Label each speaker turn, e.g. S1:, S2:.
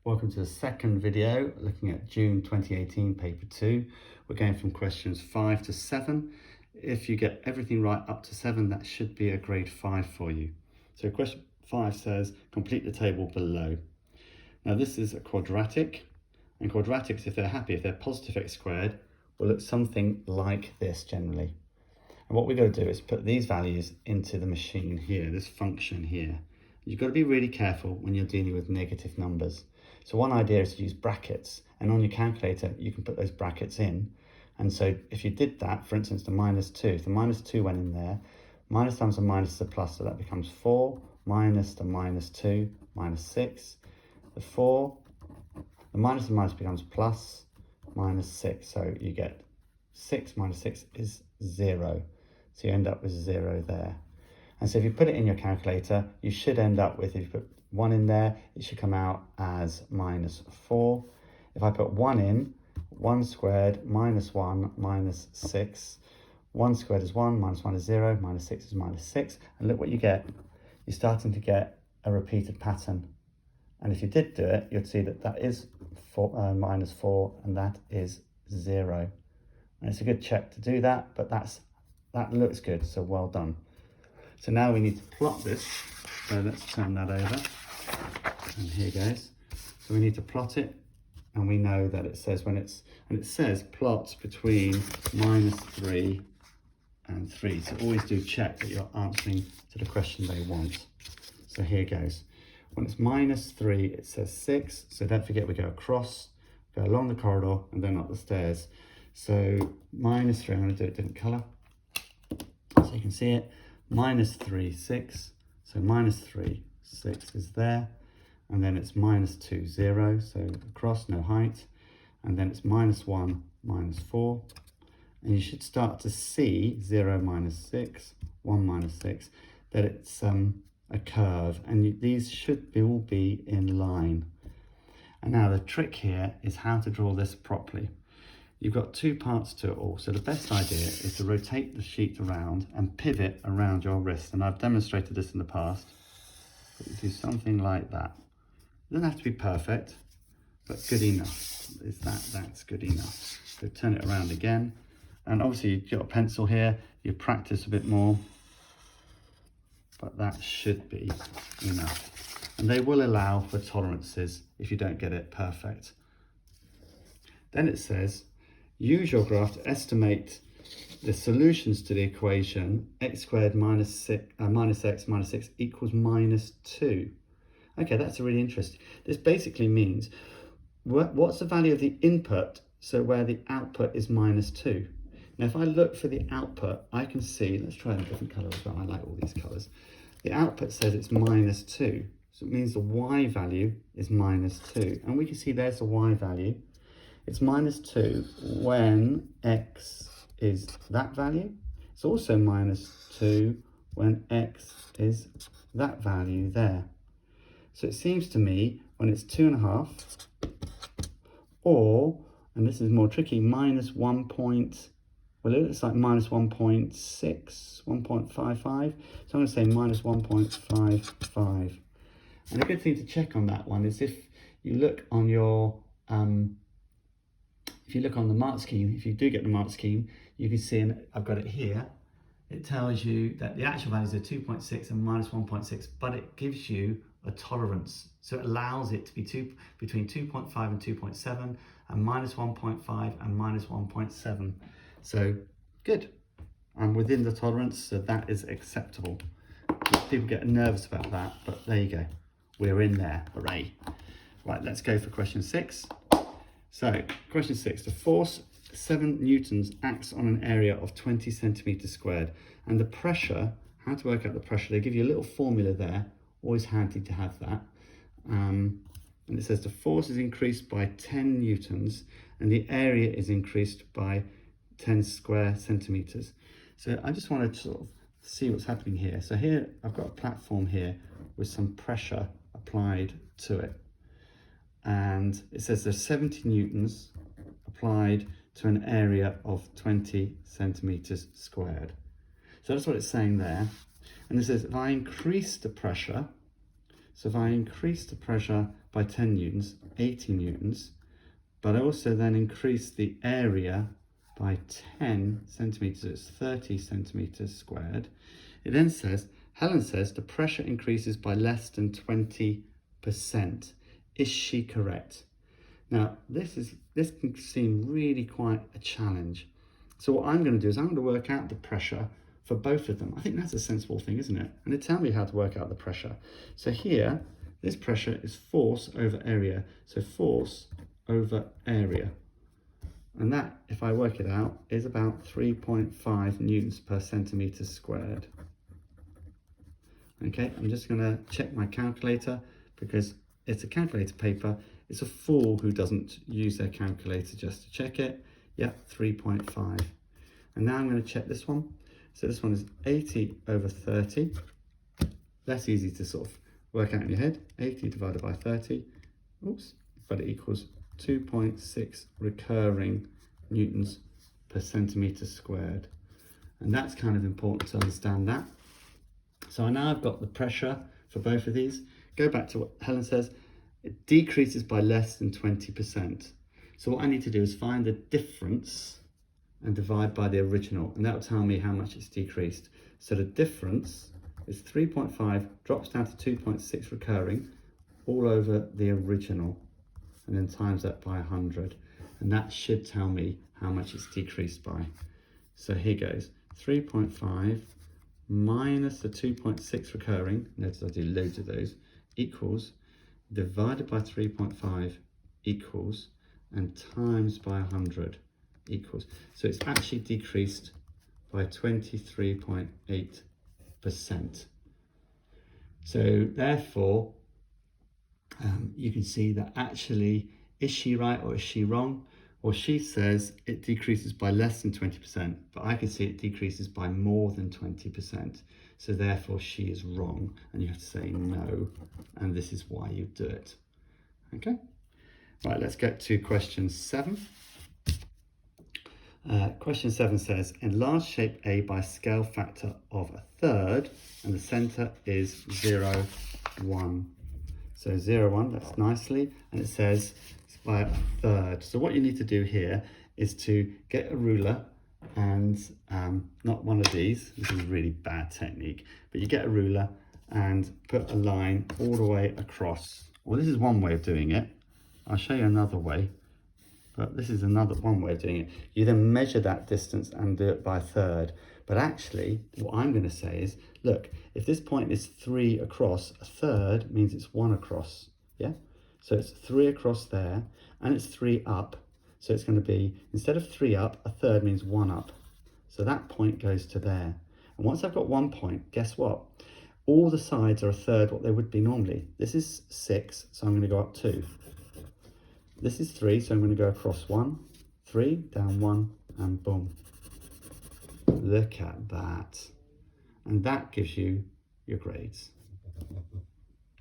S1: Welcome to the second video looking at June 2018 paper 2. We're going from questions 5 to 7. If you get everything right up to 7, that should be a grade 5 for you. So question 5 says complete the table below. Now this is a quadratic, and quadratics, if they're happy, if they're positive x squared, will look something like this generally. And what we're going to do is put these values into the machine here, this function here. You've got to be really careful when you're dealing with negative numbers. So one idea is to use brackets, and on your calculator you can put those brackets in. And so if you did that, for instance, the -2, if the -2 went in there, minus times a minus is a plus, so that becomes 4, minus the -2, -6. The 4, the minus and minus becomes plus, -6, so you get 6 minus 6 is 0. So you end up with 0 there. And so if you put it in your calculator, you should end up with, if you put 1 in there, it should come out as -4. If I put 1 in, 1 squared minus 1 minus 6. 1 squared is 1, minus 1 is 0, minus 6 is -6. And look what you get. You're starting to get a repeated pattern. And if you did do it, you'd see that that is -4 and that is 0. And it's a good check to do that, but that looks good, so well done. So now we need to plot this. So let's turn that over. And here goes. So we need to plot it, and we know that it says it says plot between -3 and 3. So always do check that you're answering to the question they want. So here goes. When it's -3, it says 6. So don't forget we go across, go along the corridor, and then up the stairs. So -3, I'm going to do it different colour so you can see it. -3, 6. So -3, 6 is there. And then it's -2, 0. So across, no height. And then it's -1, -4. And you should start to see 0 minus 6, 1 minus 6, that it's a curve. And these should all be in line. And now the trick here is how to draw this properly. You've got two parts to it all. So the best idea is to rotate the sheet around and pivot around your wrist. And I've demonstrated this in the past. But you do something like that. It doesn't have to be perfect, but good enough. That's good enough. So turn it around again. And obviously you've got a pencil here. You practice a bit more, but that should be enough. And they will allow for tolerances if you don't get it perfect. Then it says, use your graph to estimate the solutions to the equation x squared minus x minus 6 equals -2. Okay, that's really interesting. This basically means, what's the value of the input, so where the output is -2? Now, if I look for the output, I can see, let's try a different colour as well. I like all these colours. The output says it's -2. So it means the y value is -2. And we can see there's the y value. It's -2 when x is that value. It's also -2 when x is that value there. So it seems to me when it's 2.5, or, and this is more tricky, well, it looks like -1.6, 1.55. So I'm going to say -1.55. And a good thing to check on that one is if you look on your if you look on the mark scheme, if you do get the mark scheme, you can see, and I've got it here, it tells you that the actual values are 2.6 and -1.6, but it gives you a tolerance. So it allows it to be between 2.5 and 2.7, and -1.5 and -1.7. So good. I'm within the tolerance, so that is acceptable. People get nervous about that, but there you go. We're in there, hooray. Right, let's go for question 6. So, question 6, the force 7 newtons acts on an area of 20 centimeters squared, and the pressure, how to work out the pressure, they give you a little formula there, always handy to have that. And it says the force is increased by 10 newtons, and the area is increased by 10 square centimeters. So I just want to sort of see what's happening here. So here, I've got a platform here with some pressure applied to it. And it says there's 70 newtons applied to an area of 20 centimeters squared. So that's what it's saying there. And it says if I increase the pressure, So if I increase the pressure by 10 newtons, 80 newtons, but I also then increase the area by 10 centimeters, it's 30 centimeters squared. It then says, Helen says the pressure increases by less than 20%. Is she correct? Now, this can seem really quite a challenge. So what I'm going to do is I'm going to work out the pressure for both of them. I think that's a sensible thing, isn't it? And it tells me how to work out the pressure. So here, this pressure is force over area. So force over area. And that, if I work it out, is about 3.5 newtons per centimetre squared. Okay, I'm just going to check my calculator because it's a calculator paper. It's a fool who doesn't use their calculator just to check it. Yeah, 3.5. And now I'm going to check this one. So this one is 80 over 30. That's easy to sort of work out in your head. 80 divided by 30. Oops, but it equals 2.6 recurring newtons per centimetre squared. And that's kind of important to understand that. So now I've got the pressure for both of these. Go back to what Helen says. It decreases by less than 20%. So what I need to do is find the difference and divide by the original, and that will tell me how much it's decreased. So the difference is 3.5 drops down to 2.6 recurring all over the original, and then times that by 100, and that should tell me how much it's decreased by. So here goes, 3.5 minus the 2.6 recurring, notice I do loads of those, equals, divided by 3.5 equals, and times by 100 equals. So it's actually decreased by 23.8%. So therefore, you can see that actually, is she right or is she wrong? Well, she says it decreases by less than 20%, but I can see it decreases by more than 20%. So therefore she is wrong, and you have to say no, and this is why you do it. Okay, right, let's get to question 7. Question 7 says, enlarge shape A by scale factor of 1/3, and the center is 0, 1. So 0, 1, that's nicely, and it says it's by 1/3. So what you need to do here is to get a ruler and not one of these. This is a really bad technique, but you get a ruler and put a line all the way across. Well, this is one way of doing it. I'll show you another way, but this is one way of doing it. You then measure that distance and do it by 1/3. But actually, what I'm going to say is, look, if this point is 3 across, 1/3 means it's 1 across, yeah? So it's 3 across there, and it's 3 up. So it's going to be, instead of 3 up, 1/3 means 1 up. So that point goes to there. And once I've got 1 point, guess what? All the sides are 1/3 what they would be normally. This is 6, so I'm going to go up 2. This is 3, so I'm going to go across 1, 3, down 1, and boom. Look at that. And that gives you your grades.